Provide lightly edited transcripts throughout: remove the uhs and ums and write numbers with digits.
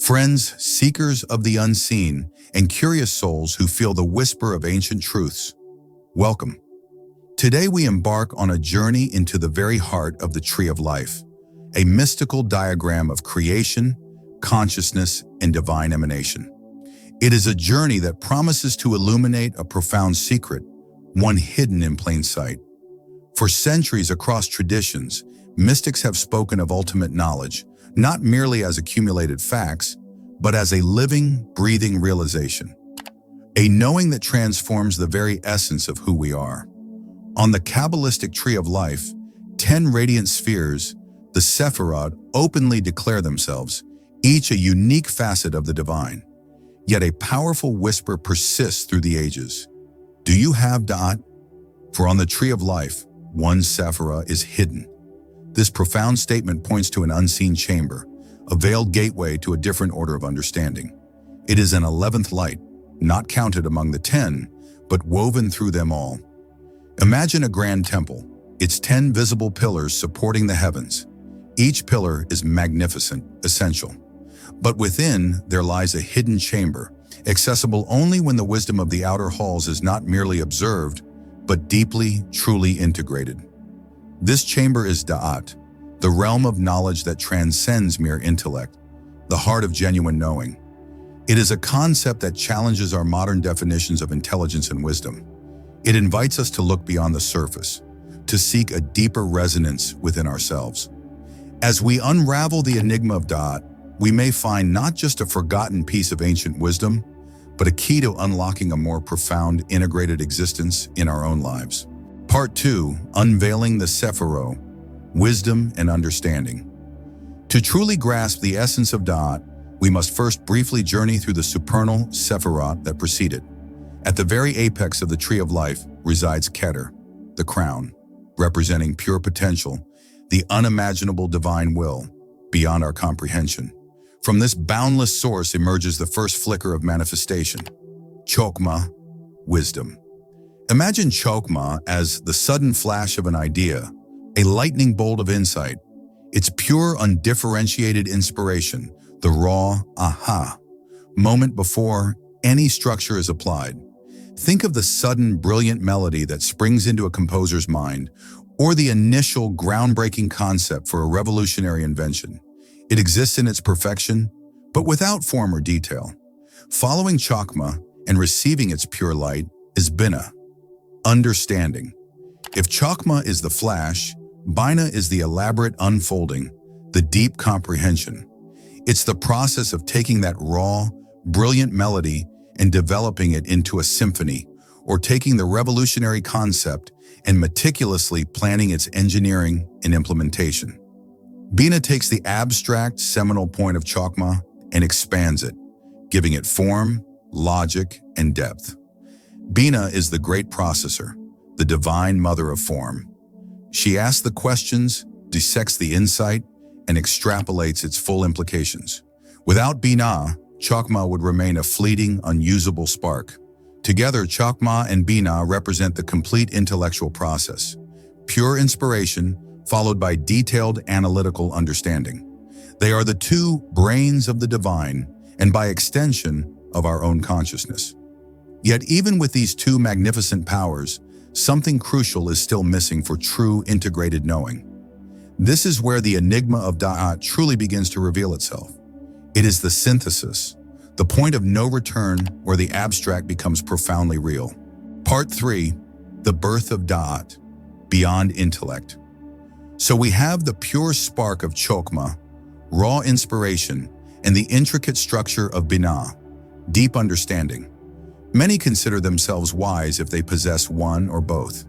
Friends, seekers of the unseen, and curious souls who feel the whisper of ancient truths, welcome. Today we embark on a journey into the very heart of the Tree of Life, a mystical diagram of creation, consciousness, and divine emanation. It is a journey that promises to illuminate a profound secret, one hidden in plain sight. For centuries across traditions, mystics have spoken of ultimate knowledge, not merely as accumulated facts, but as a living, breathing realization. A knowing that transforms the very essence of who we are. On the Kabbalistic Tree of Life, 10 radiant spheres, the Sefirah, openly declare themselves, each a unique facet of the divine. Yet a powerful whisper persists through the ages. Do you have Daát? For on the Tree of Life, one Sefirah is hidden. This profound statement points to an unseen chamber, a veiled gateway to a different order of understanding. It is an 11th light, not counted among the 10, but woven through them all. Imagine a grand temple, its 10 visible pillars supporting the heavens. Each pillar is magnificent, essential. But within, there lies a hidden chamber, accessible only when the wisdom of the outer halls is not merely observed, but deeply, truly integrated. This chamber is Daát, the realm of knowledge that transcends mere intellect, the heart of genuine knowing. It is a concept that challenges our modern definitions of intelligence and wisdom. It invites us to look beyond the surface, to seek a deeper resonance within ourselves. As we unravel the enigma of Daát, we may find not just a forgotten piece of ancient wisdom, but a key to unlocking a more profound, integrated existence in our own lives. Part 2, Unveiling the Sefirah, Wisdom and Understanding. To truly grasp the essence of Daát, we must first briefly journey through the supernal Sefirah that precede it. At the very apex of the Tree of Life resides Keter, the crown, representing pure potential, the unimaginable divine will, beyond our comprehension. From this boundless source emerges the first flicker of manifestation, Chokhmah, wisdom. Imagine Chokhmah as the sudden flash of an idea, a lightning bolt of insight. It's pure, undifferentiated inspiration, the raw aha moment before any structure is applied. Think of the sudden, brilliant melody that springs into a composer's mind, or the initial groundbreaking concept for a revolutionary invention. It exists in its perfection, but without form or detail. Following Chokhmah and receiving its pure light is Binah, understanding. If Chokhmah is the flash, Binah is the elaborate unfolding, the deep comprehension. It's the process of taking that raw, brilliant melody and developing it into a symphony, or taking the revolutionary concept and meticulously planning its engineering and implementation. Binah takes the abstract, seminal point of Chokhmah and expands it, giving it form, logic, and depth. Binah is the great processor, the divine mother of form. She asks the questions, dissects the insight, and extrapolates its full implications. Without Binah, Chokhmah would remain a fleeting, unusable spark. Together, Chokhmah and Binah represent the complete intellectual process, pure inspiration followed by detailed analytical understanding. They are the two brains of the divine and by extension of our own consciousness. Yet even with these two magnificent powers, something crucial is still missing for true integrated knowing. This is where the enigma of Daát truly begins to reveal itself. It is the synthesis, the point of no return where the abstract becomes profoundly real. Part 3, the birth of Daát, beyond intellect. So we have the pure spark of Chokhmah, raw inspiration, and the intricate structure of Binah, deep understanding. Many consider themselves wise if they possess one or both.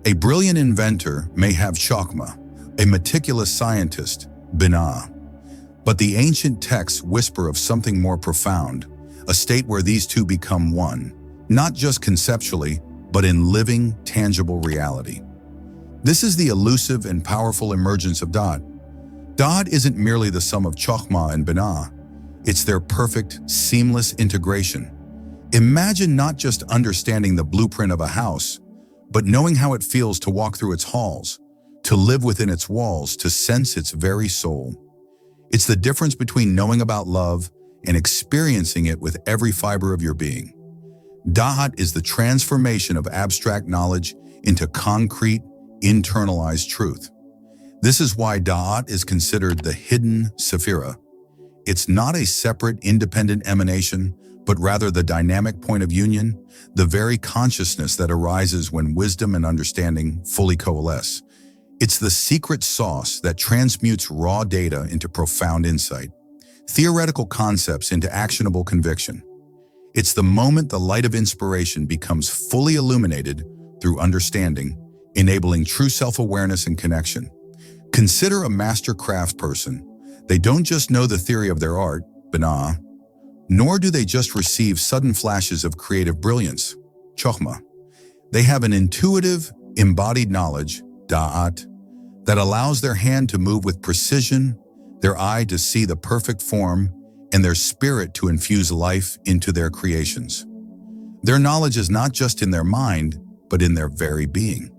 A brilliant inventor may have Chokhmah, a meticulous scientist, Binah. But the ancient texts whisper of something more profound, a state where these two become one, not just conceptually, but in living, tangible reality. This is the elusive and powerful emergence of Daát. Daát isn't merely the sum of Chokhmah and Binah. It's their perfect, seamless integration. Imagine not just understanding the blueprint of a house, but knowing how it feels to walk through its halls, to live within its walls, to sense its very soul. It's the difference between knowing about love and experiencing it with every fiber of your being. Daát is the transformation of abstract knowledge into concrete, internalized truth. This is why Daát is considered the hidden Sefirah. It's not a separate, independent emanation, but rather the dynamic point of union, the very consciousness that arises when wisdom and understanding fully coalesce. It's the secret sauce that transmutes raw data into profound insight, theoretical concepts into actionable conviction. It's the moment the light of inspiration becomes fully illuminated through understanding, enabling true self-awareness and connection. Consider a master craftsperson. They don't just know the theory of their art, Binah, nor do they just receive sudden flashes of creative brilliance, Chokhmah. They have an intuitive, embodied knowledge, Daát, that allows their hand to move with precision, their eye to see the perfect form, and their spirit to infuse life into their creations. Their knowledge is not just in their mind, but in their very being.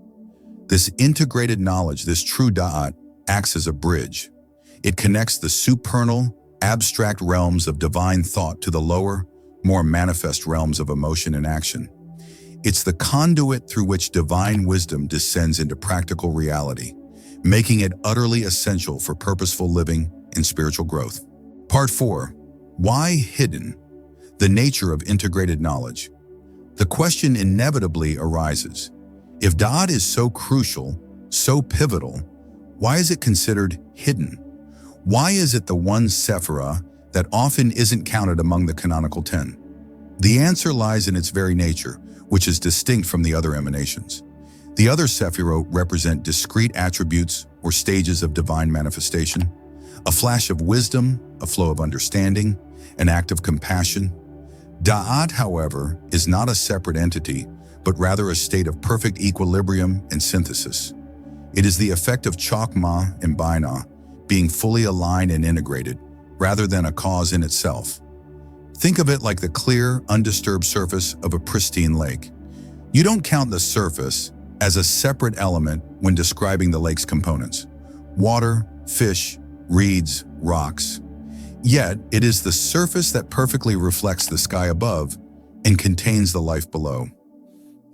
This integrated knowledge, this true Daát, acts as a bridge. It connects the supernal, abstract realms of divine thought to the lower, more manifest realms of emotion and action. It's the conduit through which divine wisdom descends into practical reality, making it utterly essential for purposeful living and spiritual growth. Part 4. Why hidden? The nature of integrated knowledge. The question inevitably arises. If Daát is so crucial, so pivotal, why is it considered hidden? Why is it the one Sefirah that often isn't counted among the canonical 10? The answer lies in its very nature, which is distinct from the other emanations. The other Sefirot represent discrete attributes or stages of divine manifestation, a flash of wisdom, a flow of understanding, an act of compassion. Daát, however, is not a separate entity, but rather a state of perfect equilibrium and synthesis. It is the effect of Chokhmah and Binah, being fully aligned and integrated, rather than a cause in itself. Think of it like the clear, undisturbed surface of a pristine lake. You don't count the surface as a separate element when describing the lake's components: water, fish, reeds, rocks. Yet, it is the surface that perfectly reflects the sky above and contains the life below.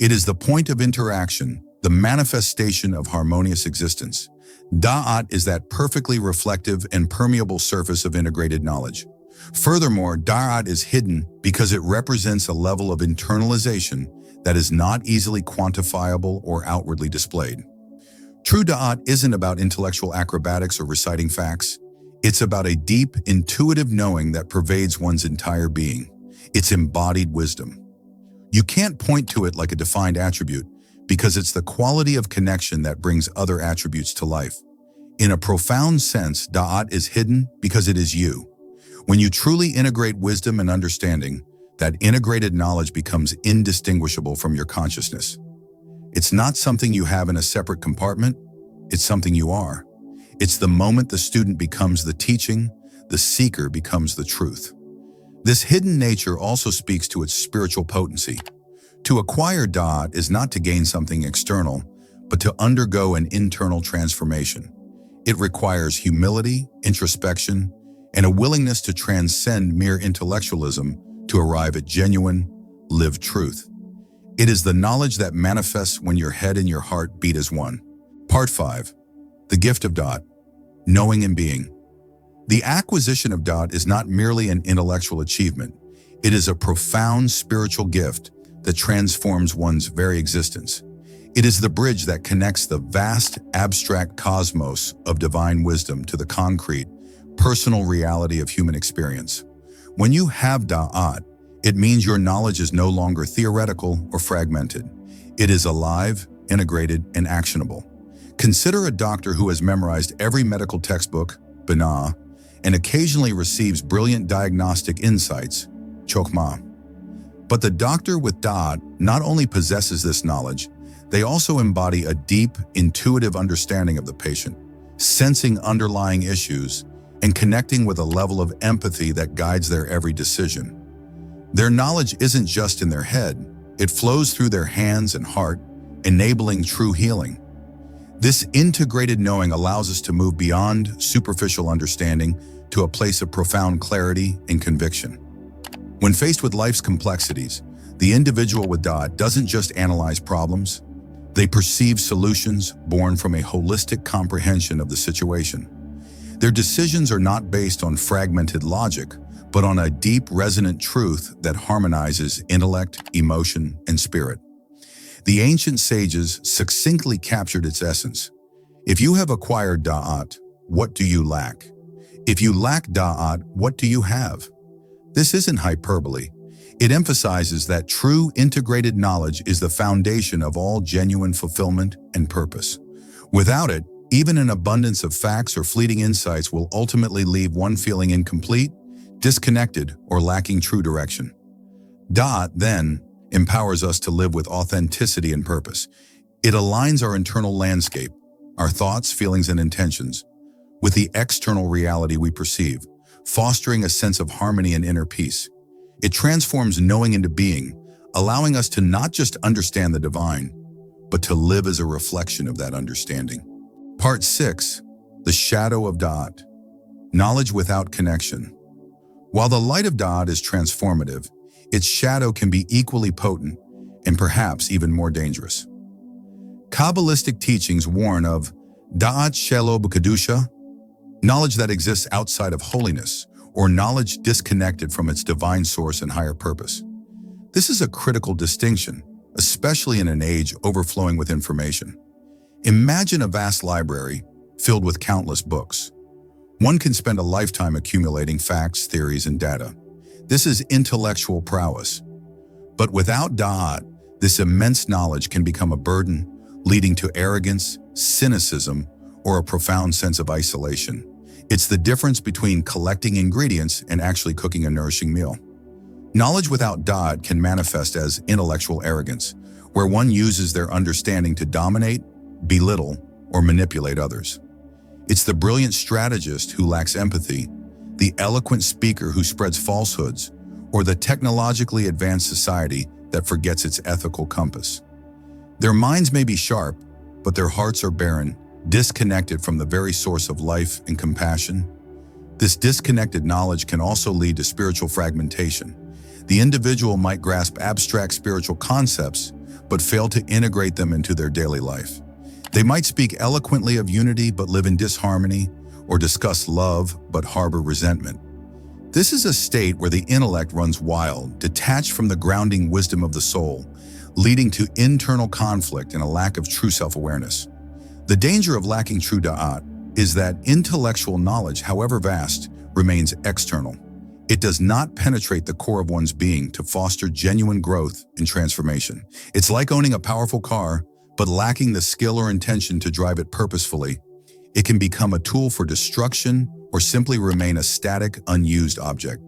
It is the point of interaction, the manifestation of harmonious existence. Daát is that perfectly reflective and permeable surface of integrated knowledge. Furthermore, Daát is hidden because it represents a level of internalization that is not easily quantifiable or outwardly displayed. True Daát isn't about intellectual acrobatics or reciting facts. It's about a deep, intuitive knowing that pervades one's entire being. It's embodied wisdom. You can't point to it like a defined attribute because it's the quality of connection that brings other attributes to life. In a profound sense, Daát is hidden because it is you. When you truly integrate wisdom and understanding, that integrated knowledge becomes indistinguishable from your consciousness. It's not something you have in a separate compartment, it's something you are. It's the moment the student becomes the teaching, the seeker becomes the truth. This hidden nature also speaks to its spiritual potency. To acquire Daát is not to gain something external, but to undergo an internal transformation. It requires humility, introspection, and a willingness to transcend mere intellectualism to arrive at genuine, lived truth. It is the knowledge that manifests when your head and your heart beat as one. Part 5. The gift of Daát, knowing and being. The acquisition of Daát is not merely an intellectual achievement. It is a profound spiritual gift that transforms one's very existence. It is the bridge that connects the vast, abstract cosmos of divine wisdom to the concrete, personal reality of human experience. When you have Daát, it means your knowledge is no longer theoretical or fragmented. It is alive, integrated, and actionable. Consider a doctor who has memorized every medical textbook, Binah, and occasionally receives brilliant diagnostic insights, Chokhmah. But the doctor with Daát not only possesses this knowledge, they also embody a deep, intuitive understanding of the patient, sensing underlying issues, and connecting with a level of empathy that guides their every decision. Their knowledge isn't just in their head, it flows through their hands and heart, enabling true healing. This integrated knowing allows us to move beyond superficial understanding to a place of profound clarity and conviction. When faced with life's complexities, the individual with Daát doesn't just analyze problems, they perceive solutions born from a holistic comprehension of the situation. Their decisions are not based on fragmented logic, but on a deep, resonant truth that harmonizes intellect, emotion, and spirit. The ancient sages succinctly captured its essence. If you have acquired Daát, what do you lack? If you lack Daát, what do you have? This isn't hyperbole. It emphasizes that true integrated knowledge is the foundation of all genuine fulfillment and purpose. Without it, even an abundance of facts or fleeting insights will ultimately leave one feeling incomplete, disconnected, or lacking true direction. Daát, then, empowers us to live with authenticity and purpose. It aligns our internal landscape, our thoughts, feelings, and intentions, with the external reality we perceive, fostering a sense of harmony and inner peace. It transforms knowing into being, allowing us to not just understand the divine, but to live as a reflection of that understanding. Part 6. The Shadow of Daát. Knowledge without connection. While the light of Daát is transformative, its shadow can be equally potent and perhaps even more dangerous. Kabbalistic teachings warn of Daát shelo b'kedusha, knowledge that exists outside of holiness, or knowledge disconnected from its divine source and higher purpose. This is a critical distinction, especially in an age overflowing with information. Imagine a vast library filled with countless books. One can spend a lifetime accumulating facts, theories, and data. This is intellectual prowess. But without Daát, this immense knowledge can become a burden, leading to arrogance, cynicism, or a profound sense of isolation. It's the difference between collecting ingredients and actually cooking a nourishing meal. Knowledge without Daát can manifest as intellectual arrogance, where one uses their understanding to dominate, belittle, or manipulate others. It's the brilliant strategist who lacks empathy, the eloquent speaker who spreads falsehoods, or the technologically advanced society that forgets its ethical compass. Their minds may be sharp, but their hearts are barren, disconnected from the very source of life and compassion. This disconnected knowledge can also lead to spiritual fragmentation. The individual might grasp abstract spiritual concepts, but fail to integrate them into their daily life. They might speak eloquently of unity but live in disharmony, or discuss love but harbor resentment. This is a state where the intellect runs wild, detached from the grounding wisdom of the soul, leading to internal conflict and a lack of true self-awareness. The danger of lacking true Daát is that intellectual knowledge, however vast, remains external. It does not penetrate the core of one's being to foster genuine growth and transformation. It's like owning a powerful car, but lacking the skill or intention to drive it purposefully. It can become a tool for destruction or simply remain a static, unused object.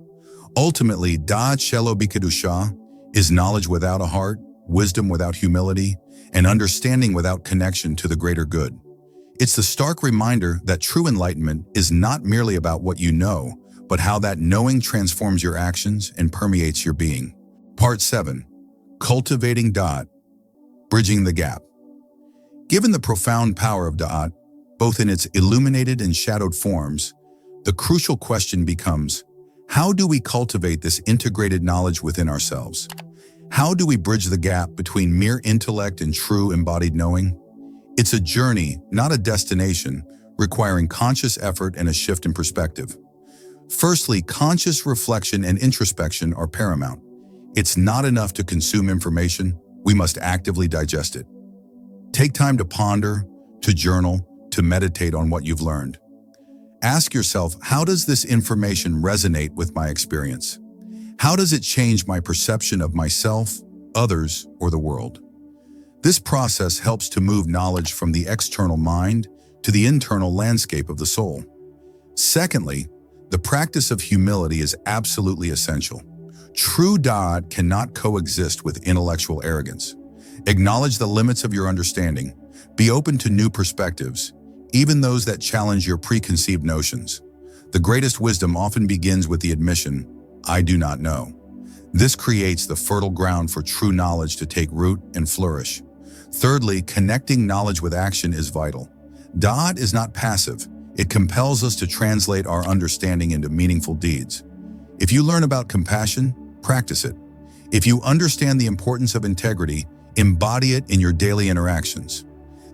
Ultimately, Daát shelo b'kedusha is knowledge without a heart, wisdom without humility, and understanding without connection to the greater good. It's the stark reminder that true enlightenment is not merely about what you know, but how that knowing transforms your actions and permeates your being. Part 7. Cultivating Daát. Bridging the gap. Given the profound power of Daát, both in its illuminated and shadowed forms, the crucial question becomes, how do we cultivate this integrated knowledge within ourselves? How do we bridge the gap between mere intellect and true embodied knowing? It's a journey, not a destination, requiring conscious effort and a shift in perspective. Firstly, conscious reflection and introspection are paramount. It's not enough to consume information, we must actively digest it. Take time to ponder, to journal, to meditate on what you've learned. Ask yourself, how does this information resonate with my experience? How does it change my perception of myself, others, or the world? This process helps to move knowledge from the external mind to the internal landscape of the soul. Secondly, the practice of humility is absolutely essential. True Daát cannot coexist with intellectual arrogance. Acknowledge the limits of your understanding. Be open to new perspectives, even those that challenge your preconceived notions. The greatest wisdom often begins with the admission, I do not know. This creates the fertile ground for true knowledge to take root and flourish. Thirdly, connecting knowledge with action is vital. Daát is not passive, It compels us to translate our understanding into meaningful deeds. If you learn about compassion, practice it. If you understand the importance of integrity, embody it in your daily interactions.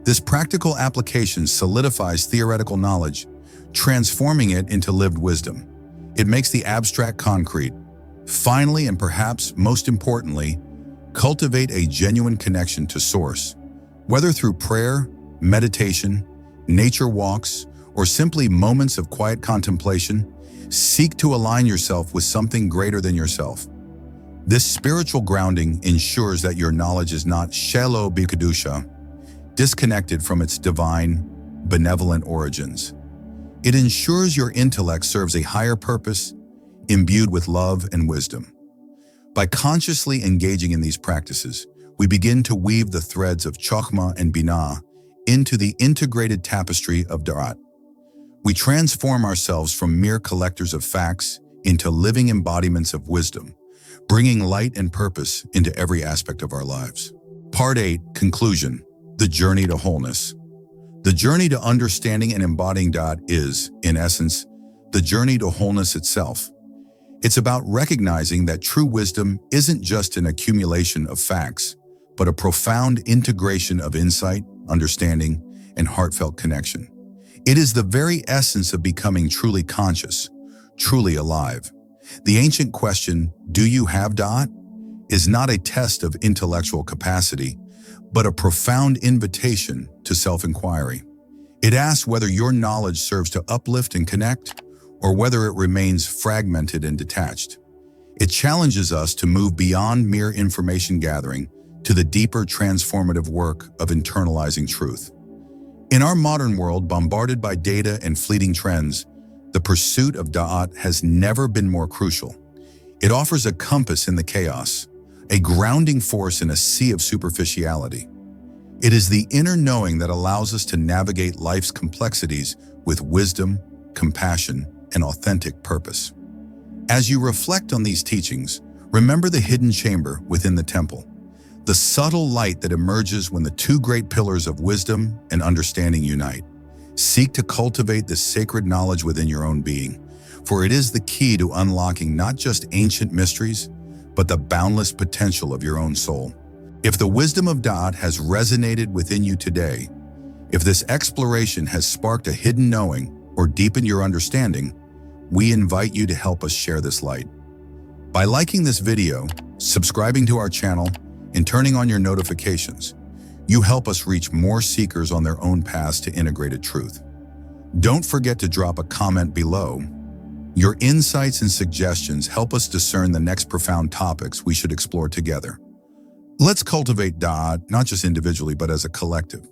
This practical application solidifies theoretical knowledge, transforming it into lived wisdom. It makes the abstract concrete. Finally, and perhaps most importantly, cultivate a genuine connection to Source. Whether through prayer, meditation, nature walks, or simply moments of quiet contemplation, seek to align yourself with something greater than yourself. This spiritual grounding ensures that your knowledge is not shelo bikadusha, disconnected from its divine, benevolent origins. It ensures your intellect serves a higher purpose, imbued with love and wisdom. By consciously engaging in these practices, we begin to weave the threads of Chokhmah and Binah into the integrated tapestry of Daát. We transform ourselves from mere collectors of facts into living embodiments of wisdom, bringing light and purpose into every aspect of our lives. Part 8, Conclusion, the journey to wholeness. The journey to understanding and embodying Daát is, in essence, the journey to wholeness itself. It's about recognizing that true wisdom isn't just an accumulation of facts, but a profound integration of insight, understanding, and heartfelt connection. It is the very essence of becoming truly conscious, truly alive. The ancient question, "Do you have Daát?" is not a test of intellectual capacity, but a profound invitation to self-inquiry. It asks whether your knowledge serves to uplift and connect, or whether it remains fragmented and detached. It challenges us to move beyond mere information gathering to the deeper transformative work of internalizing truth. In our modern world, bombarded by data and fleeting trends, the pursuit of Daát has never been more crucial. It offers a compass in the chaos, a grounding force in a sea of superficiality. It is the inner knowing that allows us to navigate life's complexities with wisdom, compassion, and authentic purpose. As you reflect on these teachings, remember the hidden chamber within the temple, the subtle light that emerges when the two great pillars of wisdom and understanding unite. Seek to cultivate this sacred knowledge within your own being, for it is the key to unlocking not just ancient mysteries, but the boundless potential of your own soul. If the wisdom of Daát has resonated within you today, if this exploration has sparked a hidden knowing or deepened your understanding, we invite you to help us share this light. By liking this video, subscribing to our channel, and turning on your notifications, you help us reach more seekers on their own paths to integrated truth. Don't forget to drop a comment below. Your insights and suggestions help us discern the next profound topics we should explore together. Let's cultivate Daát, not just individually, but as a collective.